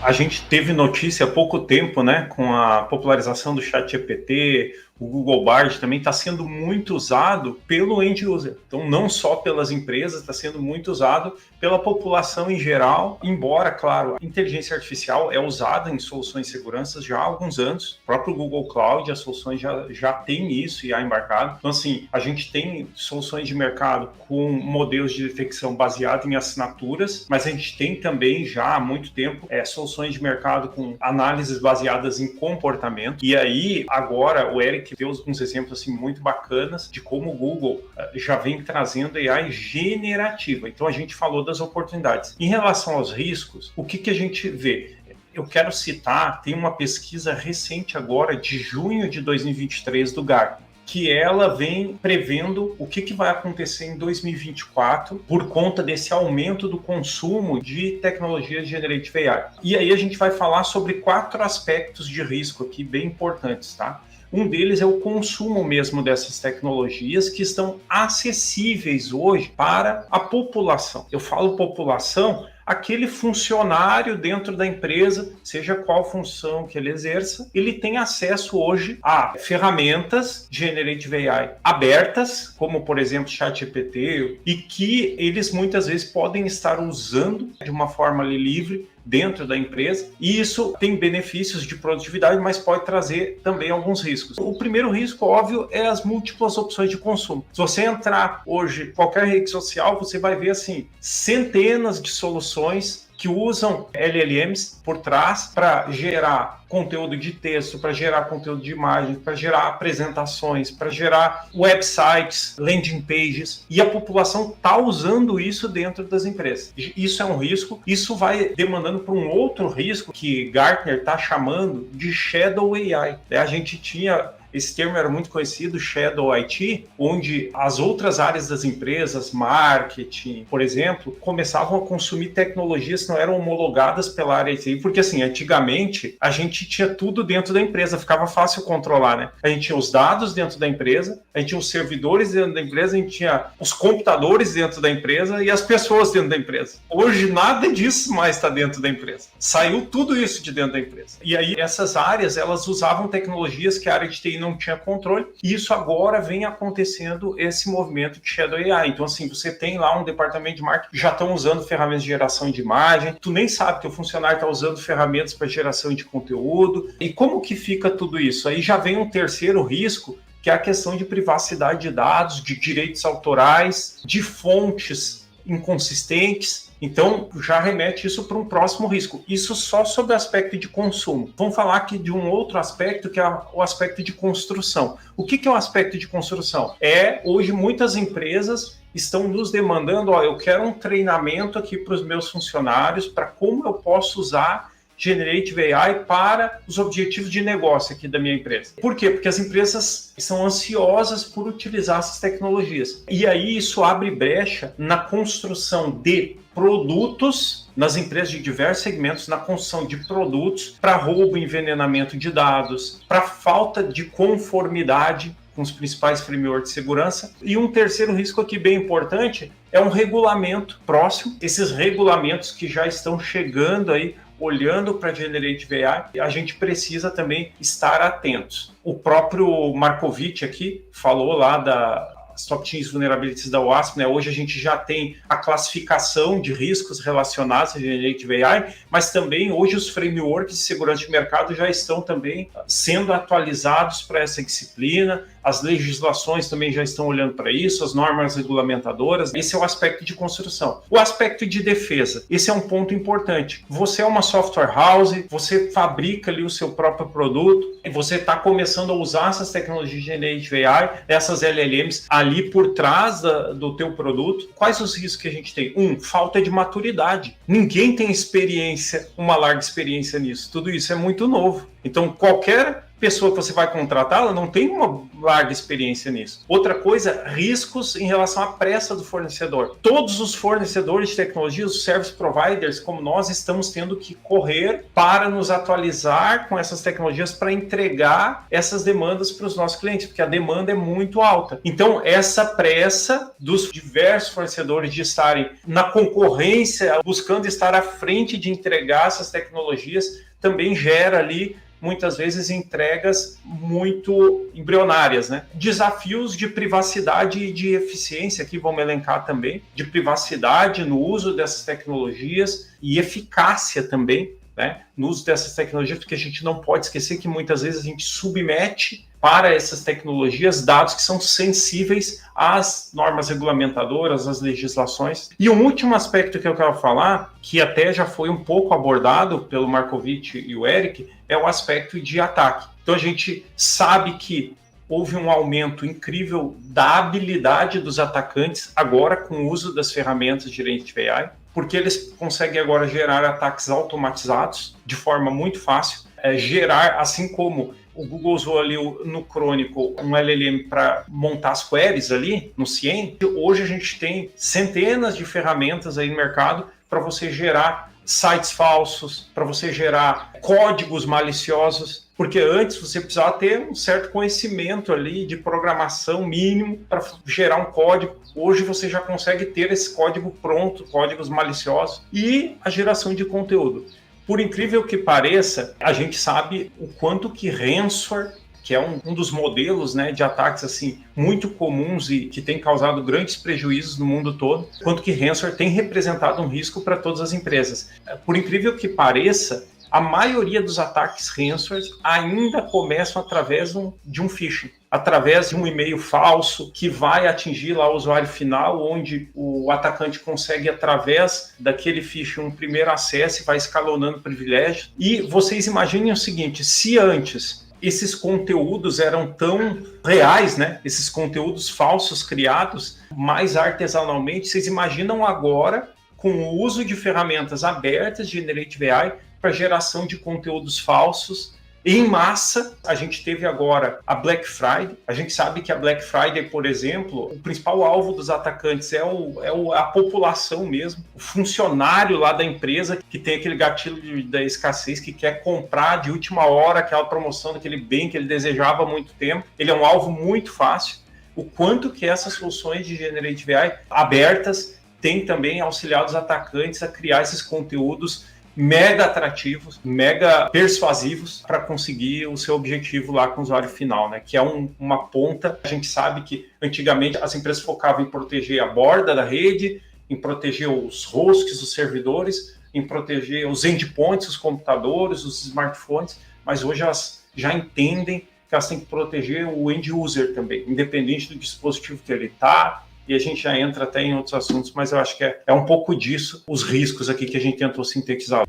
A gente teve notícia há pouco tempo, né, com a popularização do ChatGPT, o Google Bard também está sendo muito usado pelo end user. Então, não só pelas empresas, está sendo muito usado pela população em geral, embora, claro, a inteligência artificial é usada em soluções de segurança já há alguns anos. O próprio Google Cloud, as soluções já tem isso e há embarcado. Então, assim, a gente tem soluções de mercado com modelos de detecção baseados em assinaturas, mas a gente tem também já há muito tempo soluções de mercado com análises baseadas em comportamento. E aí, agora, o Eric deu alguns exemplos assim, muito bacanas de como o Google já vem trazendo AI generativa. Então, a gente falou das oportunidades. Em relação aos riscos, o que a gente vê? Eu quero citar, tem uma pesquisa recente agora, de junho de 2023, do Gartner, que ela vem prevendo o que vai acontecer em 2024 por conta desse aumento do consumo de tecnologias Generative AI. E aí a gente vai falar sobre 4 aspectos de risco aqui bem importantes, tá? Um deles é o consumo mesmo dessas tecnologias que estão acessíveis hoje para a população. Eu falo população, aquele funcionário dentro da empresa, seja qual função que ele exerça, ele tem acesso hoje a ferramentas Generative AI abertas, como por exemplo ChatGPT, e que eles muitas vezes podem estar usando de uma forma livre dentro da empresa, e isso tem benefícios de produtividade, mas pode trazer também alguns riscos. O primeiro risco, óbvio, é as múltiplas opções de consumo. Se você entrar hoje em qualquer rede social, você vai ver assim centenas de soluções que usam LLMs por trás para gerar conteúdo de texto, para gerar conteúdo de imagem, para gerar apresentações, para gerar websites, landing pages, e a população está usando isso dentro das empresas. Isso é um risco, isso vai demandando para um outro risco que Gartner está chamando de Shadow AI. A gente tinha... Esse termo era muito conhecido, Shadow IT, onde as outras áreas das empresas, marketing, por exemplo, começavam a consumir tecnologias que não eram homologadas pela área IT, porque assim, antigamente a gente tinha tudo dentro da empresa, ficava fácil controlar, né? A gente tinha os dados dentro da empresa, a gente tinha os servidores dentro da empresa, a gente tinha os computadores dentro da empresa e as pessoas dentro da empresa. Hoje nada disso mais está dentro da empresa. Saiu tudo isso de dentro da empresa. E aí essas áreas, elas usavam tecnologias que a área de TI não tinha controle, e isso agora vem acontecendo, esse movimento de Shadow AI. Então, assim, você tem lá um departamento de marketing que já estão usando ferramentas de geração de imagem, tu nem sabe que o funcionário está usando ferramentas para geração de conteúdo, e como que fica tudo isso? Aí já vem um terceiro risco, que é a questão de privacidade de dados, de direitos autorais, de fontes inconsistentes. Então, já remete isso para um próximo risco. Isso só sobre o aspecto de consumo. Vamos falar aqui de um outro aspecto, que é o aspecto de construção. O que é o aspecto de construção? Hoje, muitas empresas estão nos demandando, eu quero um treinamento aqui para os meus funcionários, para como eu posso usar Generative AI para os objetivos de negócio aqui da minha empresa. Por quê? Porque as empresas são ansiosas por utilizar essas tecnologias. E aí isso abre brecha na construção de produtos nas empresas de diversos segmentos, na construção de produtos para roubo e envenenamento de dados, para falta de conformidade com os principais frameworks de segurança. E um terceiro risco aqui bem importante é um regulamento próximo. Esses regulamentos que já estão chegando aí, olhando para a Generative AI, a gente precisa também estar atentos. O próprio Markovitch aqui falou lá das Top 10 Vulnerabilities da WASP, né? Hoje a gente já tem a classificação de riscos relacionados à Generative AI, mas também hoje os frameworks de segurança de mercado já estão também sendo atualizados para essa disciplina. As legislações também já estão olhando para isso, as normas regulamentadoras. Esse é o aspecto de construção. O aspecto de defesa, esse é um ponto importante. Você é uma software house, você fabrica ali o seu próprio produto, e você está começando a usar essas tecnologias de Generative AI, essas LLMs ali por trás do teu produto. Quais os riscos que a gente tem? Falta de maturidade. Ninguém tem experiência, uma larga experiência nisso. Tudo isso é muito novo. Então, qualquer pessoa que você vai contratar, ela não tem uma larga experiência nisso. Outra coisa, riscos em relação à pressa do fornecedor. Todos os fornecedores de tecnologia, os service providers, como nós, estamos tendo que correr para nos atualizar com essas tecnologias para entregar essas demandas para os nossos clientes, porque a demanda é muito alta. Então, essa pressa dos diversos fornecedores de estarem na concorrência, buscando estar à frente de entregar essas tecnologias, também gera ali muitas vezes entregas muito embrionárias, né? Desafios de privacidade e de eficiência, aqui vamos elencar também, de privacidade no uso dessas tecnologias e eficácia também, né, no uso dessas tecnologias, porque a gente não pode esquecer que muitas vezes a gente submete para essas tecnologias dados que são sensíveis às normas regulamentadoras, às legislações. E um último aspecto que eu quero falar, que até já foi um pouco abordado pelo Markovitch e o Eric, é o aspecto de ataque. Então a gente sabe que houve um aumento incrível da habilidade dos atacantes agora com o uso das ferramentas de Generative AI, porque eles conseguem agora gerar ataques automatizados de forma muito fácil, gerar, assim como o Google usou ali no Chronicle um LLM para montar as queries ali no Cien. Hoje a gente tem centenas de ferramentas aí no mercado para você gerar sites falsos, para você gerar códigos maliciosos, porque antes você precisava ter um certo conhecimento ali de programação mínimo para gerar um código. Hoje você já consegue ter esse código pronto, códigos maliciosos, e a geração de conteúdo. Por incrível que pareça, a gente sabe o quanto que ransomware, que é um dos modelos, né, de ataques assim, muito comuns e que tem causado grandes prejuízos no mundo todo, quanto que ransomware tem representado um risco para todas as empresas. Por incrível que pareça, a maioria dos ataques ransomware ainda começam através de um phishing, através de um e-mail falso que vai atingir lá o usuário final, onde o atacante consegue, através daquele phishing, um primeiro acesso e vai escalonando privilégios. E vocês imaginem o seguinte, se antes esses conteúdos eram tão reais, né? Esses conteúdos falsos criados mais artesanalmente, vocês imaginam agora com o uso de ferramentas abertas de Generative AI para geração de conteúdos falsos em massa. A gente teve agora a Black Friday. A gente sabe que a Black Friday, por exemplo, o principal alvo dos atacantes é a população mesmo, o funcionário lá da empresa que tem aquele gatilho da escassez, que quer comprar de última hora aquela promoção daquele bem que ele desejava há muito tempo. Ele é um alvo muito fácil. O quanto que essas soluções de Generative AI abertas têm também auxiliado os atacantes a criar esses conteúdos mega atrativos, mega persuasivos para conseguir o seu objetivo lá com o usuário final, né? Que é uma ponta. A gente sabe que antigamente as empresas focavam em proteger a borda da rede, em proteger os hosts, os servidores, em proteger os endpoints, os computadores, os smartphones, mas hoje elas já entendem que elas têm que proteger o end user também, independente do dispositivo que ele está. E a gente já entra até em outros assuntos, mas eu acho que é um pouco disso, os riscos aqui que a gente tentou sintetizar.